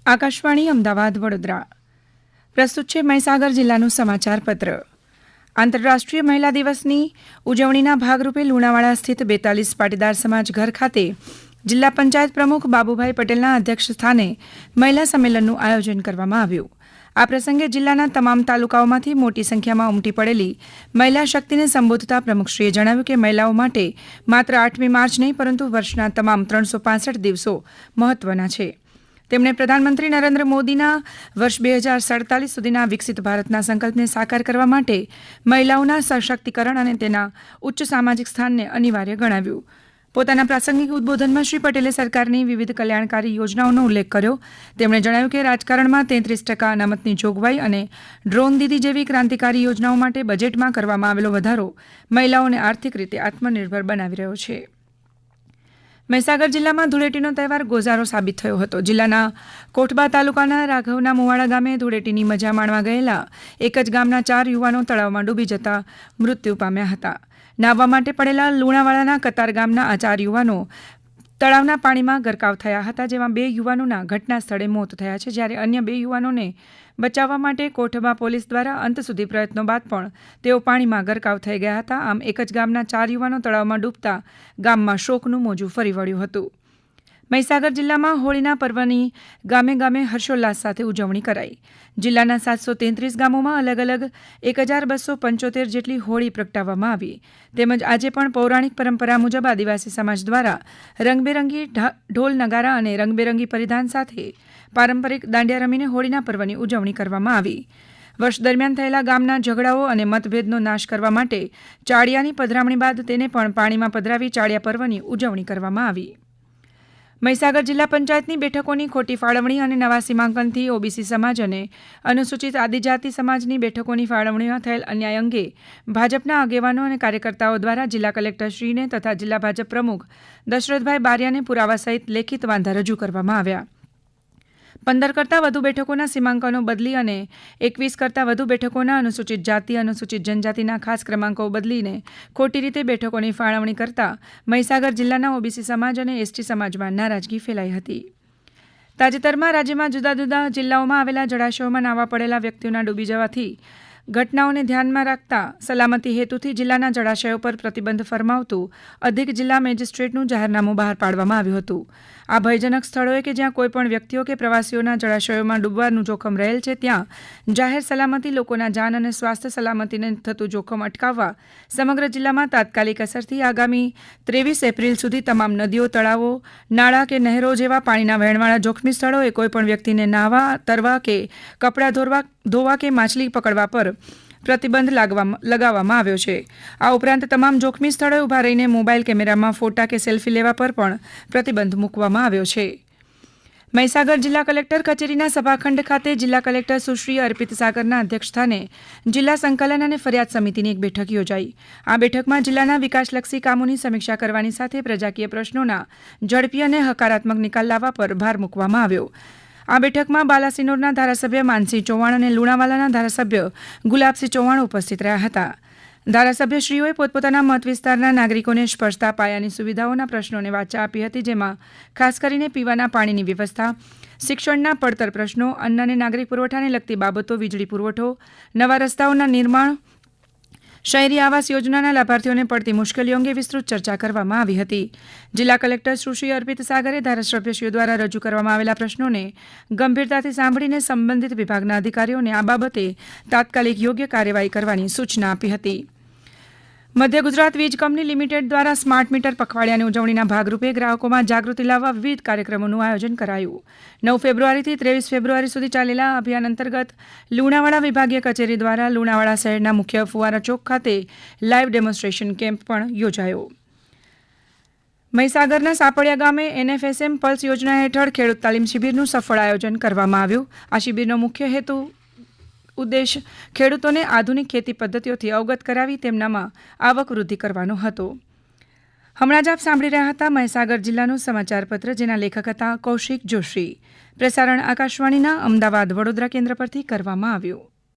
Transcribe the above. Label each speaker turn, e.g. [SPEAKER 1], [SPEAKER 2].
[SPEAKER 1] આકાશવાણી અમદાવાદ વડોદરા પ્રસ્તુત છે મહીસાગર જિલ્લાનું સમાચાર પત્ર. આંતરરાષ્ટ્રીય મહિલા દિવસની ઉજવણીના ભાગરૂપે લુણાવાડા સ્થિત 42 પાટીદાર સમાજ ઘર ખાતે જિલ્લા પંચાયત પ્રમુખ બાબુભાઈ પટેલના અધ્યક્ષ સ્થાને મહિલા સંમેલનનું આયોજન કરવામાં આવ્યું. આ પ્રસંગે જિલ્લાના તમામ તાલુકાઓમાંથી મોટી સંખ્યામાં ઉમટી પડેલી મહિલા શક્તિને સંબોધતા પ્રમુખશ્રીએ જણાવ્યું કે મહિલાઓ માટે માત્ર 8મી માર્ચ નહીં પરંતુ વર્ષના તમામ 365 દિવસો મહત્વના છે. તેમણે પ્રધાનમંત્રી નરેન્દ્ર મોદીના વર્ષ 2047 સુધીના વિકસિત ભારતના સંકલ્પને સાકાર કરવા માટે મહિલાઓના સશક્તિકરણ અને તેના ઉચ્ચ સામાજિક સ્થાનને અનિવાર્ય ગણાવ્યું. પોતાના પ્રાસંગિક ઉદબોધનમાં શ્રી પટેલે સરકારની વિવિધ કલ્યાણકારી યોજનાઓનો ઉલ્લેખ કર્યો. તેમણે જણાવ્યું કે રાજકારણમાં 33% અનામતની જોગવાઈ અને ડ્રોન દીદી જેવી ક્રાંતિકારી યોજનાઓ માટે બજેટમાં કરવામાં આવેલો વધારો મહિલાઓને આર્થિક રીતે આત્મનિર્ભર બનાવી રહ્યો છે. મહીસાગર જિલ્લામાં ધૂળેટીનો તહેવાર ગોઝારો સાબિત થયો હતો. જિલ્લાના કોઠબા તાલુકાના રાઘવના મુવાડા ગામે ધૂળેટીની મજા માણવા ગયેલા એક જ ગામના 4 યુવાનો તળાવમાં ડૂબી જતા મૃત્યુ પામ્યા હતા. નાહવા માટે પડેલા લુણાવાડાના કતાર ગામના આ 4 યુવાનો તળાવના પાણીમાં ગરકાવ થયા હતા, જેમાં 2 યુવાનોના ઘટના સ્થળે મોત થયા છે, જ્યારે અન્ય 2 યુવાનોને બચાવવા માટે કોઠબા પોલીસ દ્વારા અંત સુધી પ્રયત્નો બાદ પણ તેઓ પાણીમાં ગરકાવ થઈ ગયા હતા. આમ એક જ ગામના 4 યુવાનો તળાવમાં ડૂબતા ગામમાં શોકનું મોજું ફરી વળ્યું હતું. મહીસાગર જિલ્લામાં હોળીના પર્વની ગામે ગામે હર્ષોલ્લાસ સાથે ઉજવણી કરાઈ. જિલ્લાના 733 ગામોમાં અલગ અલગ 1275 જેટલી હોળી પ્રગટાવવામાં આવી. તેમજ આજે પણ પૌરાણિક પરંપરા મુજબ આદિવાસી સમાજ દ્વારા રંગબેરંગી ઢોલ નગારા અને રંગબેરંગી પરિધાન સાથે પારંપરિક દાંડિયા રમીને હોળીના પર્વની ઉજવણી કરવામાં આવી. વર્ષ દરમિયાન થયેલા ગામના ઝઘડાઓ અને મતભેદનો નાશ કરવા માટે ચાળિયાની પધરામણી બાદ તેને પણ પાણીમાં પધરાવી ચાળિયા પર્વની ઉજવણી કરવામાં આવી. મહીસાગર જિલ્લા પંચાયતની બેઠકોની ખોટી ફાળવણી અને નવા સીમાંકનથી ઓબીસી સમાજ અને અનુસૂચિત આદિજાતિ સમાજની બેઠકોની ફાળવણીમાં થયેલ અન્યાય અંગે ભાજપના આગેવાનો અને કાર્યકર્તાઓ દ્વારા જિલ્લા કલેક્ટરશ્રીને તથા જિલ્લા ભાજપ પ્રમુખ દશરથભાઈ બારિયાને પુરાવા સહિત લેખિત વાંધા રજૂ કરવામાં આવ્યા. 15 કરતાં વધુ બેઠકોના સીમાંકનો બદલી અને 21 કરતાં વધુ બેઠકોના અનુસૂચિત જાતિ અનુસૂચિત જનજાતિના ખાસ ક્રમાંકો બદલીને ખોટી રીતે બેઠકોની ફાળવણી કરતા મહીસાગર જિલ્લાના ઓબીસી સમાજ અને એસટી સમાજમાં નારાજગી ફેલાઈ હતી. તાજેતરમાં રાજ્યમાં જુદા જુદા જિલ્લાઓમાં આવેલા જળાશયોમાં નાહવા પડેલા વ્યક્તિઓના ડૂબી જવાથી ઘટનાઓને ધ્યાનમાં રાખતા સલામતી હેતુથી જિલ્લાના જળાશયો પર પ્રતિબંધ ફરમાવતું અધિક જિલ્લા મેજિસ્ટ્રેટનું જાહેરનામું બહાર પાડવામાં આવ્યું હતું. આ ભયજનક સ્થળોએ કે જ્યાં કોઈપણ વ્યક્તિઓ કે પ્રવાસીઓના જળાશયોમાં ડૂબવાનું જોખમ રહેલ છે, ત્યાં જાહેર સલામતી લોકોના જાન અને સ્વાસ્થ્ય સલામતીને થતું જોખમ અટકાવવા સમગ્ર જિલ્લામાં તાત્કાલિક અસરથી આગામી 23 એપ્રિલ સુધી તમામ નદીઓ, તળાવો, નાળા કે નહેરો જેવા પાણીના વહેણવાળા જોખમી સ્થળોએ કોઈપણ વ્યક્તિને નાહવા, તરવા કે કપડાં ધોવા કે માછલી પકડવા પર પ્રતિબંધ લગાવવામાં આવ્યો છે. આ ઉપરાંત તમામ જોખમી સ્થળોએ ઊભા રહીને મોબાઈલ કેમેરામાં ફોટા કે સેલ્ફી લેવા પર પણ પ્રતિબંધ મૂકવામાં આવ્યો છે. મહીસાગર જિલ્લા કલેક્ટર કચેરીના સભાખંડ ખાતે જિલ્લા કલેક્ટર સુશ્રી અર્પિત સાગરના અધ્યક્ષસ્થાને જિલ્લા સંકલન અને ફરિયાદ સમિતિની એક બેઠક યોજાઈ. આ બેઠકમાં જિલ્લાના વિકાસલક્ષી કામોની સમીક્ષા કરવાની સાથે પ્રજાકીય પ્રશ્નોના ઝડપી અને હકારાત્મક નિકાલ લાવવા પર ભાર મૂકવામાં આવ્યો. આ બેઠકમાં બાલાસિનોરના ધારાસભ્ય માનસિંહ ચૌહાણ અને લુણાવાલાના ધારાસભ્ય ગુલાબસિંહ ચૌહાણ ઉપસ્થિત રહ્યા હતા. ધારાસભ્યશ્રીઓએ પોતપોતાના મત વિસ્તારના નાગરિકોને સ્પર્શતા પાયાની સુવિધાઓના પ્રશ્નોને વાચા આપી હતી, જેમાં ખાસ કરીને પીવાના પાણીની વ્યવસ્થા, શિક્ષણના પડતર પ્રશ્નો, અન્ન અને નાગરિક પુરવઠાને લગતી બાબતો, વીજળી પુરવઠો, નવા રસ્તાઓના નિર્માણ, શહેરી આવાસ યોજનાના લાભાર્થીઓને પડતી મુશ્કેલીઓ અંગે વિસ્તૃત ચર્ચા કરવામાં આવી હતી. જિલ્લા કલેક્ટર સુશ્રી અર્પિત સાગરે ધારાસભ્યશ્રીઓ દ્વારા રજૂ કરવામાં આવેલા પ્રશ્નોને ગંભીરતાથી સાંભળીને સંબંધિત વિભાગના અધિકારીઓને આ બાબતે તાત્કાલિક યોગ્ય કાર્યવાહી કરવાની સૂચના આપી હતી. મધ્ય ગુજરાત વીજ કંપની લિમિટેડ દ્વારા સ્માર્ટ મીટર પખવાડિયાની ઉજવણીના ભાગરૂપે ગ્રાહકોમાં જાગૃતિ લાવવા વિવિધ કાર્યક્રમોનું આયોજન કરાયું. 9 ફેબ્રુઆરીથી 23 ફેબ્રુઆરી સુધી ચાલેલા અભિયાન અંતર્ગત લુણાવાડા વિભાગીય કચેરી દ્વારા લુણાવાડા શહેરના મુખ્ય ફુવારા ચોક ખાતે લાઇવ ડેમોન્સ્ટ્રેશન કેમ્પ પણ યોજાયો. મહીસાગરના સાપડિયા ગામે NFSM પલ્સ યોજના હેઠળ ખેડૂત તાલીમ શિબિરનું સફળ આયોજન કરવામાં આવ્યું. આ શિબિરનો મુખ્ય ઉદ્દેશ ખેડૂતોને આધુનિક ખેતી પદ્ધતિઓથી અવગત કરાવી તેમનામાં આવક વૃદ્ધિ કરવાનો હતો. હમણાં જ આપ સાંભળી રહ્યા હતા મહીસાગર જિલ્લાનું સમાચાર પત્ર, જેના લેખક હતા કૌશિક જોશી. પ્રસારણ આકાશવાણીના અમદાવાદ વડોદરા કેન્દ્ર પરથી કરવામાં આવ્યું.